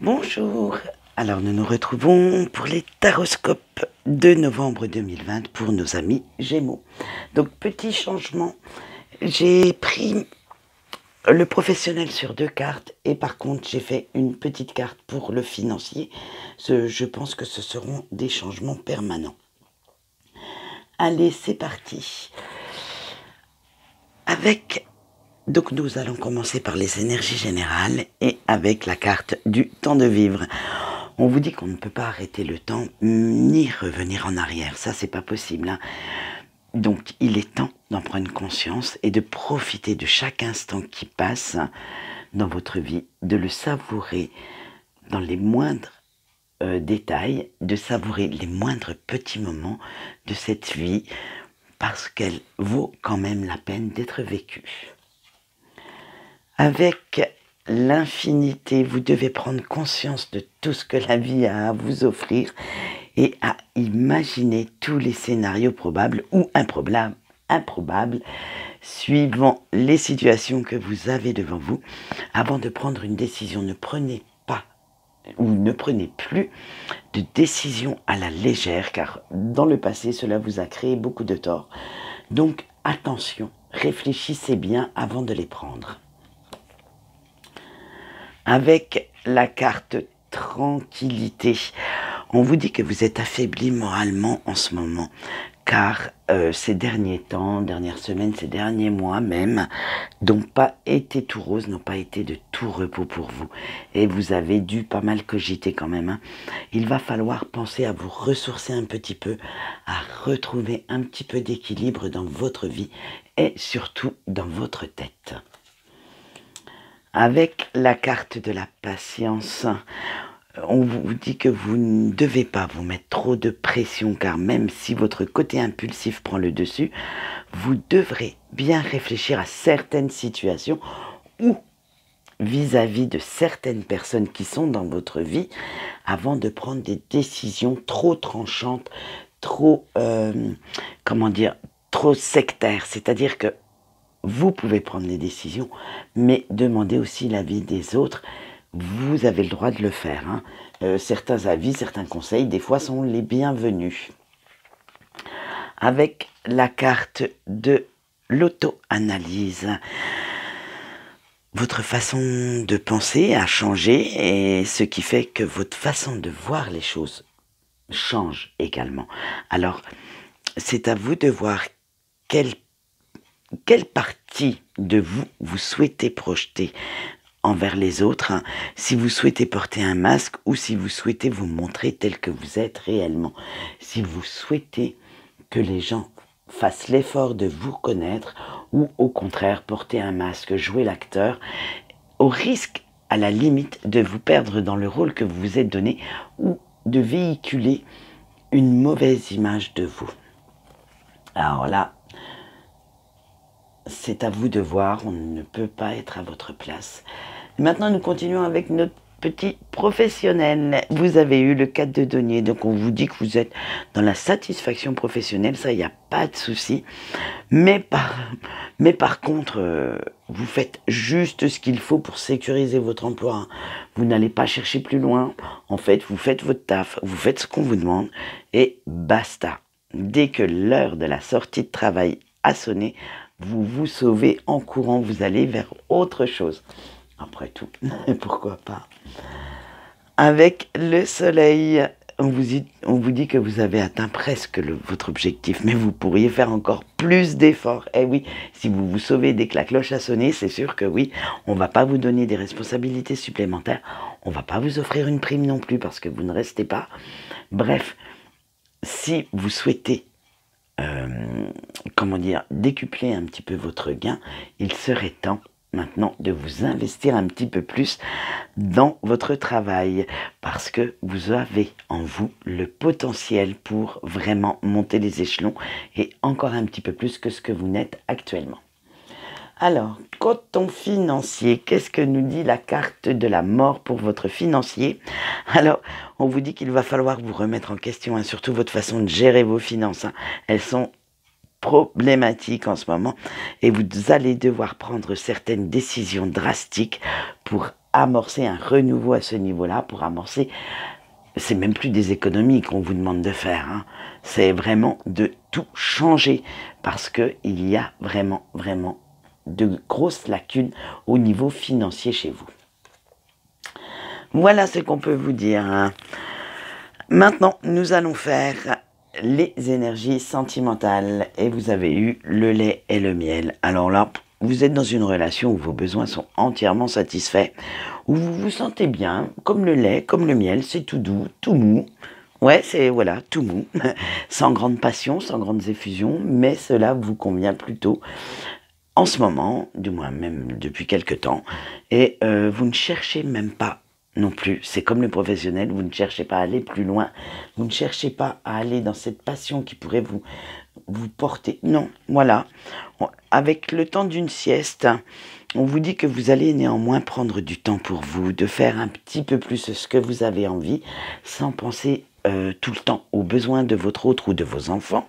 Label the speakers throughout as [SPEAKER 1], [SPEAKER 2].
[SPEAKER 1] Bonjour, alors nous nous retrouvons pour les taroscopes de novembre 2020 pour nos amis Gémeaux. Donc petit changement, j'ai pris le professionnel sur 2 cartes et par contre j'ai fait une petite carte pour le financier. Je pense que ce seront des changements permanents. Allez, c'est parti. Donc nous allons commencer par les énergies générales et avec la carte du temps de vivre. On vous dit qu'on ne peut pas arrêter le temps ni revenir en arrière, ça c'est pas possible. Hein. Donc il est temps d'en prendre conscience et de profiter de chaque instant qui passe dans votre vie, de le savourer dans les moindres détails, de savourer les moindres petits moments de cette vie parce qu'elle vaut quand même la peine d'être vécue. Avec l'infinité, vous devez prendre conscience de tout ce que la vie a à vous offrir et à imaginer tous les scénarios probables ou improbables suivant les situations que vous avez devant vous. Avant de prendre une décision, ne prenez pas ou ne prenez plus de décisions à la légère car dans le passé, cela vous a créé beaucoup de tort. Donc attention, réfléchissez bien avant de les prendre. Avec la carte tranquillité, on vous dit que vous êtes affaibli moralement en ce moment, car ces derniers temps, dernières semaines, ces derniers mois même, n'ont pas été tout roses, n'ont pas été de tout repos pour vous. Et vous avez dû pas mal cogiter quand même. Hein. Il va falloir penser à vous ressourcer un petit peu, à retrouver un petit peu d'équilibre dans votre vie et surtout dans votre tête. Avec la carte de la patience, on vous dit que vous ne devez pas vous mettre trop de pression car même si votre côté impulsif prend le dessus, vous devrez bien réfléchir à certaines situations ou vis-à-vis de certaines personnes qui sont dans votre vie avant de prendre des décisions trop tranchantes, trop, trop sectaires. C'est-à-dire que vous pouvez prendre les décisions, mais demandez aussi l'avis des autres. Vous avez le droit de le faire. Hein. Certains avis, certains conseils, des fois, sont les bienvenus. Avec la carte de l'auto-analyse, votre façon de penser a changé et ce qui fait que votre façon de voir les choses change également. Alors, c'est à vous de voir quelle partie de vous souhaitez projeter envers les autres, hein, si vous souhaitez porter un masque ou si vous souhaitez vous montrer tel que vous êtes réellement. Si vous souhaitez que les gens fassent l'effort de vous connaître ou au contraire porter un masque, jouer l'acteur, au risque à la limite de vous perdre dans le rôle que vous vous êtes donné ou de véhiculer une mauvaise image de vous. Alors là, c'est à vous de voir, on ne peut pas être à votre place. Maintenant, nous continuons avec notre petit professionnel. Vous avez eu le 4 de denier, donc on vous dit que vous êtes dans la satisfaction professionnelle, ça, il n'y a pas de souci. Mais par contre, vous faites juste ce qu'il faut pour sécuriser votre emploi. Vous n'allez pas chercher plus loin. En fait, vous faites votre taf, vous faites ce qu'on vous demande et basta. Dès que l'heure de la sortie de travail a sonné, vous vous sauvez en courant, vous allez vers autre chose. Après tout, pourquoi pas. Avec le soleil, on vous dit que vous avez atteint presque votre objectif, mais vous pourriez faire encore plus d'efforts. Eh oui, si vous vous sauvez dès que la cloche a sonné, c'est sûr que oui, on ne va pas vous donner des responsabilités supplémentaires, on ne va pas vous offrir une prime non plus parce que vous ne restez pas. Bref, si vous souhaitez décupler un petit peu votre gain, il serait temps maintenant de vous investir un petit peu plus dans votre travail parce que vous avez en vous le potentiel pour vraiment monter les échelons et encore un petit peu plus que ce que vous n'êtes actuellement. Alors, coton financier, qu'est-ce que nous dit la carte de la mort pour votre financier? Alors, on vous dit qu'il va falloir vous remettre en question, hein, surtout votre façon de gérer vos finances. Hein. Elles sont problématiques en ce moment et vous allez devoir prendre certaines décisions drastiques pour amorcer un renouveau à ce niveau-là, pour amorcer, c'est même plus des économies qu'on vous demande de faire, hein. C'est vraiment de tout changer, parce qu'il y a vraiment de grosses lacunes au niveau financier chez vous. Voilà ce qu'on peut vous dire, hein. Maintenant, nous allons faire les énergies sentimentales, et vous avez eu le lait et le miel. Alors là, vous êtes dans une relation où vos besoins sont entièrement satisfaits, où vous vous sentez bien, comme le lait, comme le miel, c'est tout doux, tout mou. Ouais, c'est voilà, tout mou, sans grande passion, sans grandes effusions, mais cela vous convient plutôt en ce moment, du moins même depuis quelque temps, et vous ne cherchez même pas non plus. C'est comme le professionnel, vous ne cherchez pas à aller plus loin, vous ne cherchez pas à aller dans cette passion qui pourrait vous porter. Non, voilà. Avec le temps d'une sieste, on vous dit que vous allez néanmoins prendre du temps pour vous, de faire un petit peu plus ce que vous avez envie, sans penser tout le temps aux besoins de votre autre ou de vos enfants,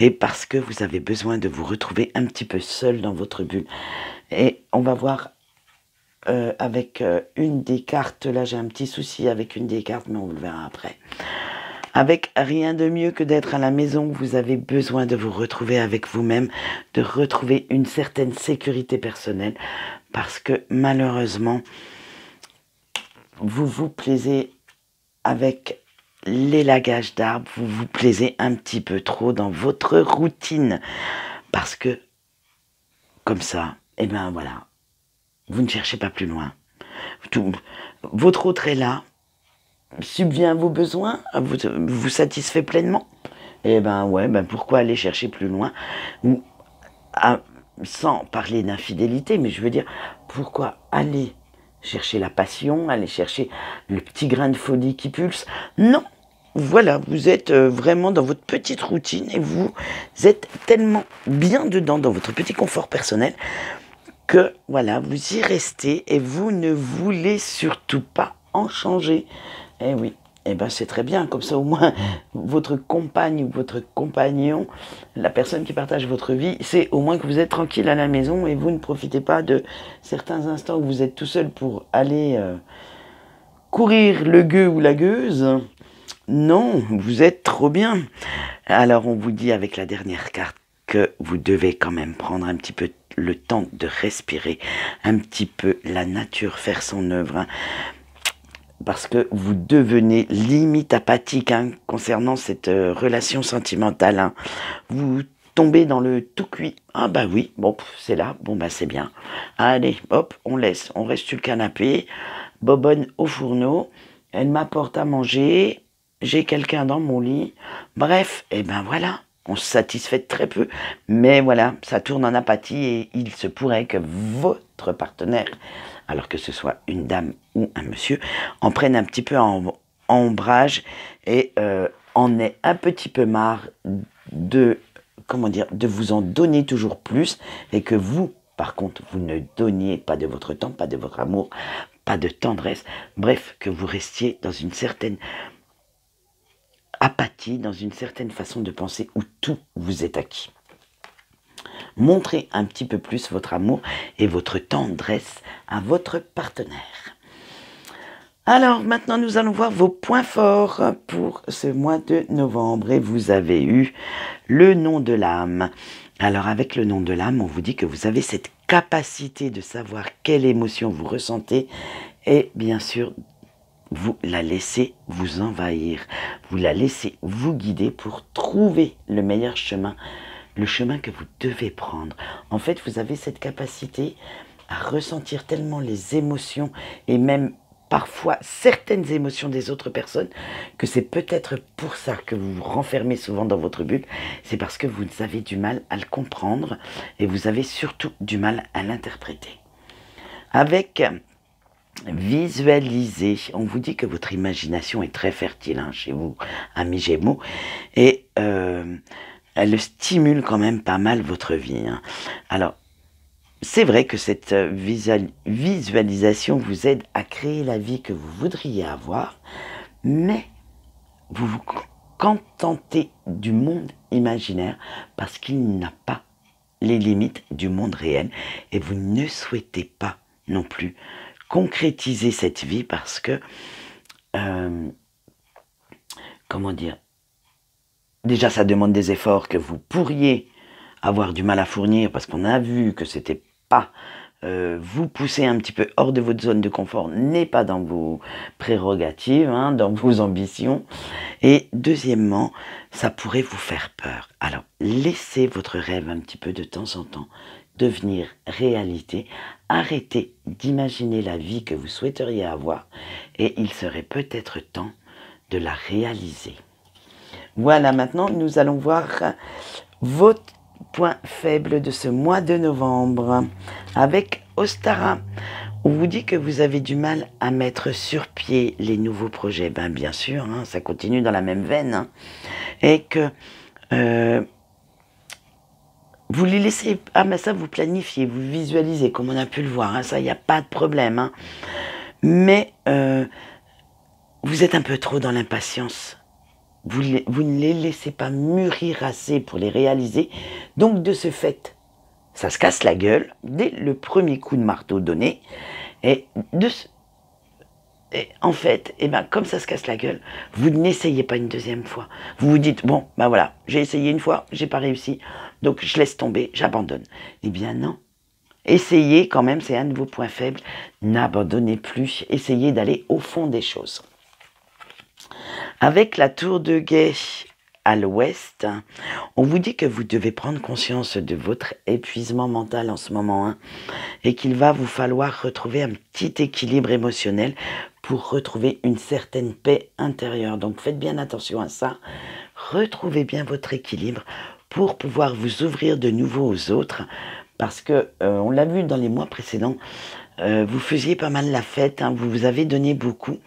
[SPEAKER 1] et parce que vous avez besoin de vous retrouver un petit peu seul dans votre bulle. Et on va voir avec une des cartes, là j'ai un petit souci avec une des cartes, mais on le verra après. Avec rien de mieux que d'être à la maison, vous avez besoin de vous retrouver avec vous-même, de retrouver une certaine sécurité personnelle, parce que malheureusement, vous vous plaisez avec l'élagage d'arbres, vous vous plaisez un petit peu trop dans votre routine, parce que, comme ça, et ben voilà, vous ne cherchez pas plus loin. Votre autre est là, subvient à vos besoins, vous satisfait pleinement. Et ben ouais, ben pourquoi aller chercher plus loin? Ou, sans parler d'infidélité, mais je veux dire, pourquoi aller chercher la passion, aller chercher le petit grain de folie qui pulse? Non, voilà, vous êtes vraiment dans votre petite routine, et vous êtes tellement bien dedans, dans votre petit confort personnel, que voilà, vous y restez, et vous ne voulez surtout pas en changer. Eh oui, eh ben c'est très bien, comme ça au moins votre compagne ou votre compagnon, la personne qui partage votre vie, c'est au moins que vous êtes tranquille à la maison, et vous ne profitez pas de certains instants où vous êtes tout seul pour aller courir le gueux ou la gueuse. Non, vous êtes trop bien. Alors on vous dit avec la dernière carte que vous devez quand même prendre un petit peu le temps de respirer, un petit peu la nature faire son œuvre, hein, parce que vous devenez limite apathique, hein, concernant cette relation sentimentale, hein. Vous tombez dans le tout cuit. Ah bah oui, bon, c'est là, bon bah c'est bien. Allez, hop, on reste sur le canapé, bobonne au fourneau, elle m'apporte à manger, j'ai quelqu'un dans mon lit. Bref, et ben voilà, on se satisfait de très peu, mais voilà, ça tourne en apathie, et il se pourrait que votre partenaire, alors que ce soit une dame ou un monsieur, en prenne un petit peu en ombrage, et en ait un petit peu marre de, comment dire, de vous en donner toujours plus, et que vous, par contre, vous ne donniez pas de votre temps, pas de votre amour, pas de tendresse, bref, que vous restiez dans une certaine apathie, dans une certaine façon de penser où tout vous est acquis. Montrez un petit peu plus votre amour et votre tendresse à votre partenaire. Alors maintenant, nous allons voir vos points forts pour ce mois de novembre, et vous avez eu le nom de l'âme. Alors avec le nom de l'âme, on vous dit que vous avez cette capacité de savoir quelle émotion vous ressentez, et bien sûr, vous la laissez vous envahir, vous la laissez vous guider pour trouver le meilleur chemin, le chemin que vous devez prendre. En fait, vous avez cette capacité à ressentir tellement les émotions, et même parfois certaines émotions des autres personnes, que c'est peut-être pour ça que vous vous renfermez souvent dans votre bulle. C'est parce que vous avez du mal à le comprendre, et vous avez surtout du mal à l'interpréter. Avec visualiser, on vous dit que votre imagination est très fertile, hein, chez vous, amis Gémeaux, et elle stimule quand même pas mal votre vie, hein. Alors, c'est vrai que cette visualisation vous aide à créer la vie que vous voudriez avoir, mais vous vous contentez du monde imaginaire, parce qu'il n'a pas les limites du monde réel, et vous ne souhaitez pas non plus concrétiser cette vie parce que, comment dire, déjà ça demande des efforts que vous pourriez avoir du mal à fournir parce qu'on a vu que c'était pas vous pousser un petit peu hors de votre zone de confort n'est pas dans vos prérogatives, hein, dans vos ambitions. Et deuxièmement, ça pourrait vous faire peur. Alors, laissez votre rêve un petit peu de temps en temps devenir réalité. Arrêtez d'imaginer la vie que vous souhaiteriez avoir et il serait peut-être temps de la réaliser. Voilà, maintenant nous allons voir votre point faible de ce mois de novembre avec Ostara. On vous dit que vous avez du mal à mettre sur pied les nouveaux projets. Ben, bien sûr, hein, ça continue dans la même veine. Hein, et que vous les laissez... Ah, mais ça, vous planifiez, vous visualisez, comme on a pu le voir. Hein, ça, il n'y a pas de problème. Hein. Mais vous êtes un peu trop dans l'impatience. Vous ne les laissez pas mûrir assez pour les réaliser. Donc, de ce fait, ça se casse la gueule dès le premier coup de marteau donné. Et en fait, comme ça se casse la gueule, vous n'essayez pas une deuxième fois. Vous vous dites, bon, ben voilà, j'ai essayé une fois, j'ai pas réussi, donc je laisse tomber, j'abandonne. Eh bien non. Essayez quand même, c'est un de vos points faibles. N'abandonnez plus, essayez d'aller au fond des choses. Avec la tour de guet à l'ouest, on vous dit que vous devez prendre conscience de votre épuisement mental en ce moment, hein, et qu'il va vous falloir retrouver un petit équilibre émotionnel pour retrouver une certaine paix intérieure. Donc faites bien attention à ça, retrouvez bien votre équilibre pour pouvoir vous ouvrir de nouveau aux autres, parce que, on l'a vu dans les mois précédents, vous faisiez pas mal la fête, hein, vous vous avez donné beaucoup.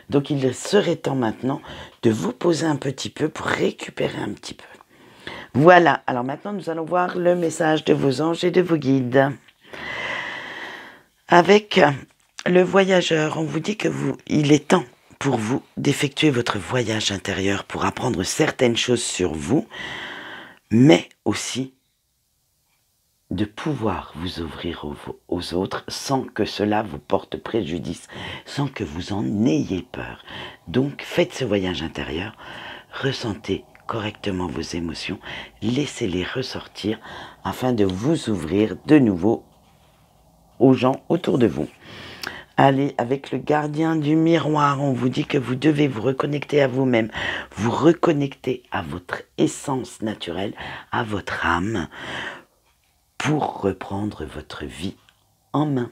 [SPEAKER 1] Donc il serait temps maintenant de vous poser un petit peu pour récupérer un petit peu. Voilà, alors maintenant nous allons voir le message de vos anges et de vos guides. Avec le voyageur, on vous dit que il est temps pour vous d'effectuer votre voyage intérieur pour apprendre certaines choses sur vous, mais aussi de pouvoir vous ouvrir aux autres sans que cela vous porte préjudice, sans que vous en ayez peur. Donc faites ce voyage intérieur, ressentez correctement vos émotions, laissez-les ressortir afin de vous ouvrir de nouveau aux gens autour de vous. Allez, avec le gardien du miroir, on vous dit que vous devez vous reconnecter à vous-même, vous reconnecter à votre essence naturelle, à votre âme, pour reprendre votre vie en main.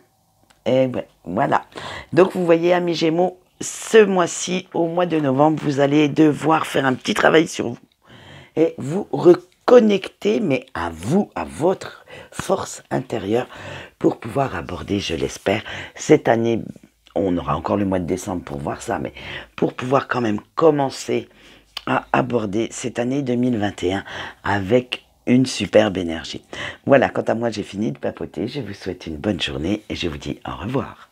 [SPEAKER 1] Et ben, voilà. Donc vous voyez, amis Gémeaux, ce mois-ci, au mois de novembre, vous allez devoir faire un petit travail sur vous et vous reconnecter, mais à vous, à votre force intérieure, pour pouvoir aborder, je l'espère, cette année. On aura encore le mois de décembre pour voir ça, mais pour pouvoir quand même commencer à aborder cette année 2021 avec une superbe énergie. Voilà, quant à moi, j'ai fini de papoter. Je vous souhaite une bonne journée et je vous dis au revoir.